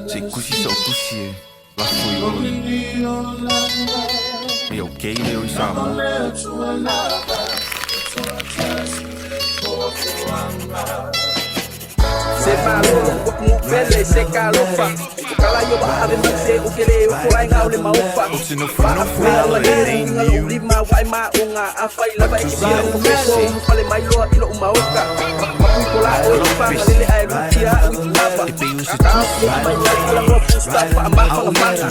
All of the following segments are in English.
C'est couché sur couché. La fouille. Mais ok, Léo, il s'en va. C'est malo, beaucoup belle, c'est calofa. Kalayo ba ave magse ukele ukulay nga uli maufa. Paafala nga lima wai maunga afay laba ikisira kumeso pale mailo ilo umauka. Mapuikola o ifa ngalile ay lutia wikilaba. Kakao manyali la rock Mustafa amapa ngamanga.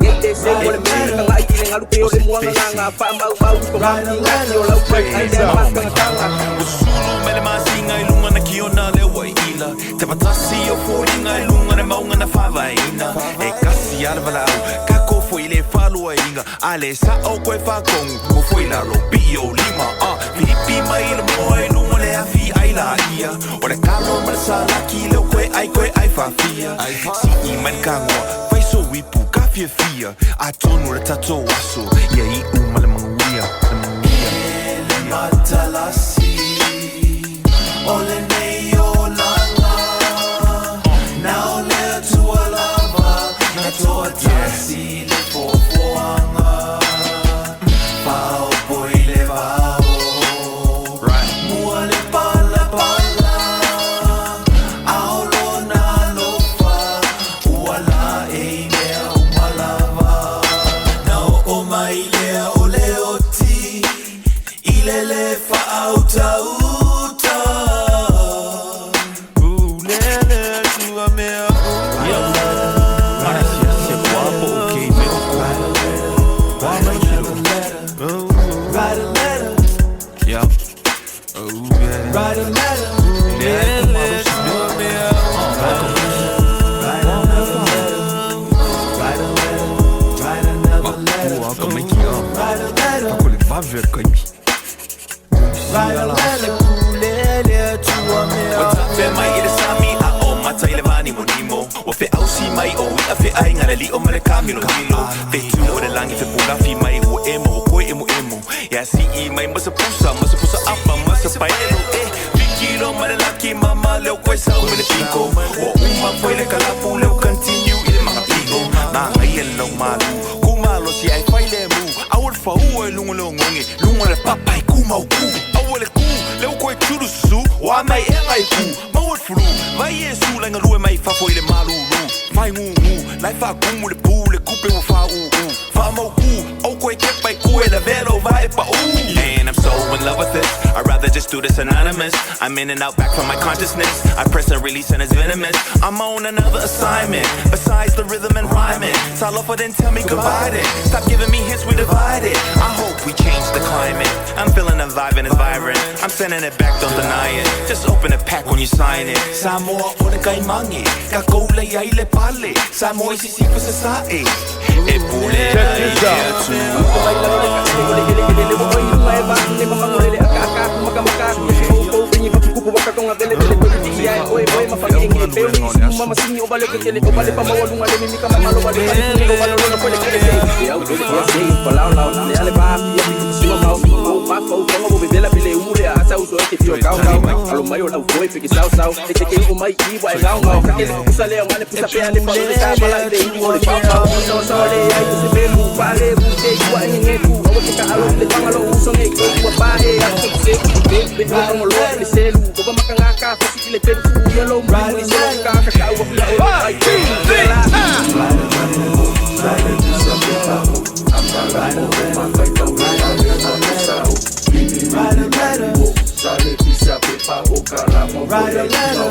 Ngete se wale mena nga ikile ngalupe ole muanga nga fa mau ko ngani ngani ola upai ay maka nganga. Usulu mele masinga ilunga na kiona le waila. Te patasi o furinga ilunga na maunga na fava ina. E kasi alvalau, kako foi le falua inga. Ale sa o koe fakong, ko foi la lopio lima. Filipi mai le moe lunga le afi ai la ia. O le kalo marasa laki leo koe ai fafia. Si iman kangwa, fai so wipu kafia fia. A tonu le tato aso, ia I umale manguia. Ele matalasi, ole neio langa. Now le tua lava, na tua tasi le fofoanga. Pao boi le vao, mua le pala pala. Aolo na lofa, uala e mea umalava. Na o mai lea o leoti, ile le fa auta uta. Lele tua mea. Write a letter. Yeah. Oh yeah. Write a letter. Fe ausi mai o ua fe ai ngana li o male kamilo kilo. Fe tuna o le langi fe pula fi mai o emo o koe emo. Ya si I mai masa pusa apa masa pai elo Fikilo male laki mama leo koe sa umele piko. O uma foi le kalapu leo continue ile mga piko. Na ngai elo malu kumalo si ai fai le mu. Awal fa ua lungo leo ngonge lungo le papai kuma uku. Awal le ku leo koe churu su wa mai e ngai ku. Mawal furu vai yesu langa lue mai fa foi le malu. Fai ngungu, lai fa kumu le pu le kupe wa fa Fa mau ku, au koe ke pai ku e la vero vai pa And I'm so in love with this, I'd rather just do this anonymous. I'm in and out back from my consciousness, I press and release and it's venomous. I'm on another assignment, besides the rhythm and rhyming. Tell off then tell me goodbye then. Stop giving me hints, we divided. I hope we change the climate. I'm feeling the vibe and it's vibrant. I'm sending it back, don't deny it. Just open the pack when you sign it. Samoa o le kaimangi, ka koule ai le pale. Samoa I sisipa sa sae. E pule ai tu. Write a letter.